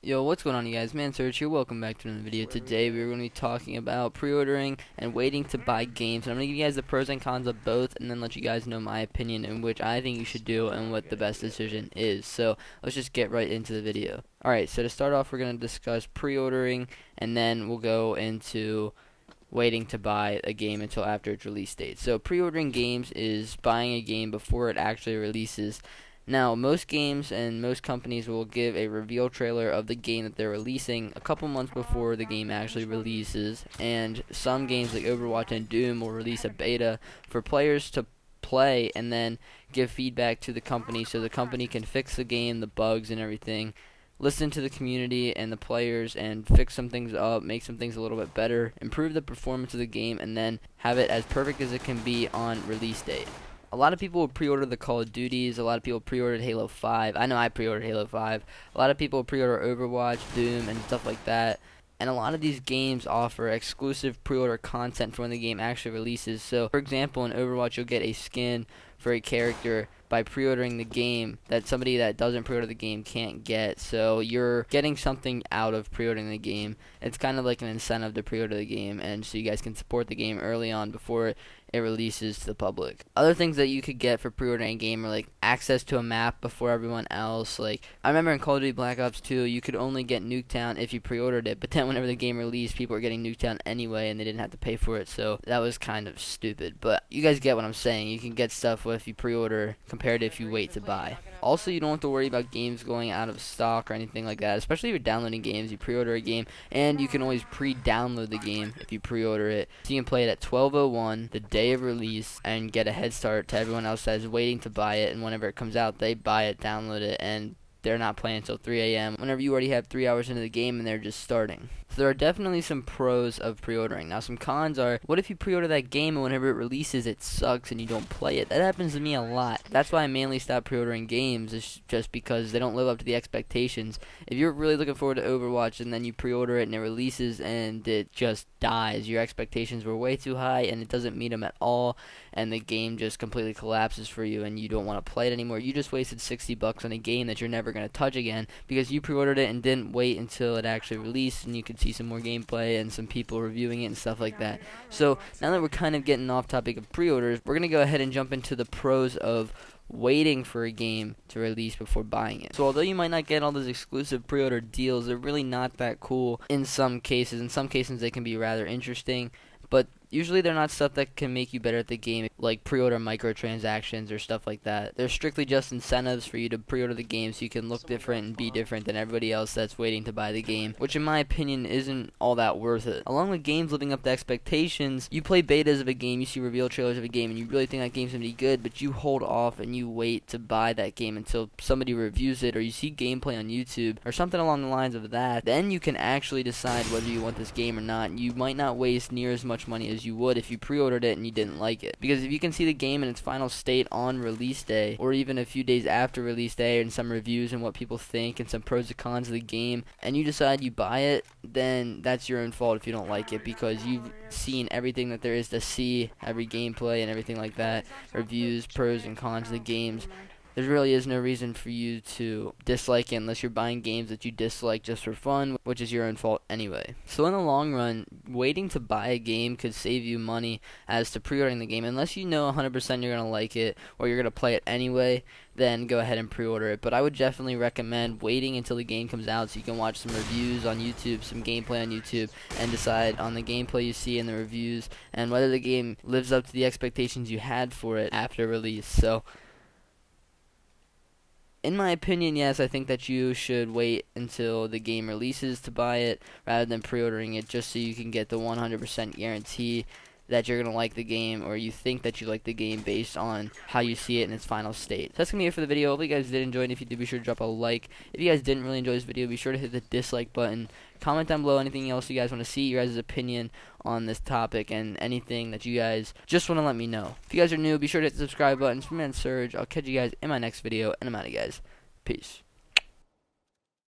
Yo, what's going on, you guys? ManSurge here. Welcome back to another video. Today we're going to be talking about pre-ordering and waiting to buy games. And I'm going to give you guys the pros and cons of both, and then let you guys know my opinion in which I think you should do and what the best decision is. So let's just get right into the video. Alright, so to start off, we're going to discuss pre-ordering, and then we'll go into waiting to buy a game until after its release date. So pre-ordering games is buying a game before it actually releases. Now, most games and most companies will give a reveal trailer of the game that they're releasing a couple months before the game actually releases, and some games like Overwatch and Doom will release a beta for players to play and then give feedback to the company so the company can fix the game, the bugs and everything, listen to the community and the players and fix some things up, make some things a little bit better, improve the performance of the game, and then have it as perfect as it can be on release date. A lot of people will pre-order the Call of Duties. A lot of people pre-ordered Halo 5. I know I pre-ordered Halo 5. A lot of people pre-order Overwatch, Doom, and stuff like that. And a lot of these games offer exclusive pre-order content for when the game actually releases. So, for example, in Overwatch, you'll get a skin for a character by pre-ordering the game that somebody that doesn't pre-order the game can't get. So you're getting something out of pre-ordering the game. It's kind of like an incentive to pre-order the game, and so you guys can support the game early on before it releases to the public. Other things that you could get for pre-ordering a game are like access to a map before everyone else. Like, I remember in Call of Duty Black Ops 2, you could only get Nuketown if you pre-ordered it, but then whenever the game released, people were getting Nuketown anyway and they didn't have to pay for it, so that was kind of stupid. But you guys get what I'm saying. You can get stuff if you pre-order compared to if you wait to buy. Also, you don't have to worry about games going out of stock or anything like that, especially if you're downloading games. You pre-order a game, and you can always pre-download the game if you pre-order it. So you can play it at 12:01, the day of release, and get a head start to everyone else that is waiting to buy it, and whenever it comes out, they buy it, download it, and they're not playing until 3 a.m. whenever you already have 3 hours into the game and they're just starting. So there are definitely some pros of pre-ordering. Now, some cons are, what if you pre-order that game and whenever it releases it sucks and you don't play it? That happens to me a lot. That's why I mainly stopped pre-ordering games, is just because they don't live up to the expectations. If you're really looking forward to Overwatch and then you pre-order it and it releases and it just dies, your expectations were way too high and it doesn't meet them at all, and the game just completely collapses for you and you don't want to play it anymore. You just wasted $60 on a game that you're never going to touch again because you pre-ordered it and didn't wait until it actually released and you could see some more gameplay and some people reviewing it and stuff like that. So now that we're kind of getting off topic of pre-orders, we're going to go ahead and jump into the pros of waiting for a game to release before buying it. So although you might not get all those exclusive pre-order deals, they're really not that cool in some cases. In some cases they can be rather interesting, but usually they're not stuff that can make you better at the game, like pre-order microtransactions or stuff like that. They're strictly just incentives for you to pre-order the game so you can look different and be different than everybody else that's waiting to buy the game, which in my opinion isn't all that worth it. Along with games living up to expectations, you play betas of a game, you see reveal trailers of a game, and you really think that game's gonna be good, but you hold off and you wait to buy that game until somebody reviews it or you see gameplay on YouTube or something along the lines of that. Then you can actually decide whether you want this game or not. You might not waste near as much money as you would if you pre-ordered it and you didn't like it, because if you can see the game in its final state on release day or even a few days after release day and some reviews and what people think and some pros and cons of the game, and you decide you buy it, then that's your own fault if you don't like it, because you've seen everything that there is to see, every gameplay and everything like that, reviews, pros and cons of the games. There really is no reason for you to dislike it unless you're buying games that you dislike just for fun, which is your own fault anyway. So in the long run, waiting to buy a game could save you money as to pre-ordering the game. Unless you know 100% you're going to like it or you're going to play it anyway, then go ahead and pre-order it. But I would definitely recommend waiting until the game comes out so you can watch some reviews on YouTube, some gameplay on YouTube, and decide on the gameplay you see in the reviews and whether the game lives up to the expectations you had for it after release. So in my opinion, yes, I think that you should wait until the game releases to buy it rather than pre-ordering it, just so you can get the 100% guarantee that you're going to like the game, or you think that you like the game based on how you see it in its final state. So that's going to be it for the video. Hopefully you guys did enjoy it. If you did, be sure to drop a like. If you guys didn't really enjoy this video, be sure to hit the dislike button. Comment down below anything else you guys want to see, your guys' opinion on this topic, and anything that you guys just want to let me know. If you guys are new, be sure to hit the subscribe button. It's me, ManSurge. I'll catch you guys in my next video, and I'm out of guys. Peace.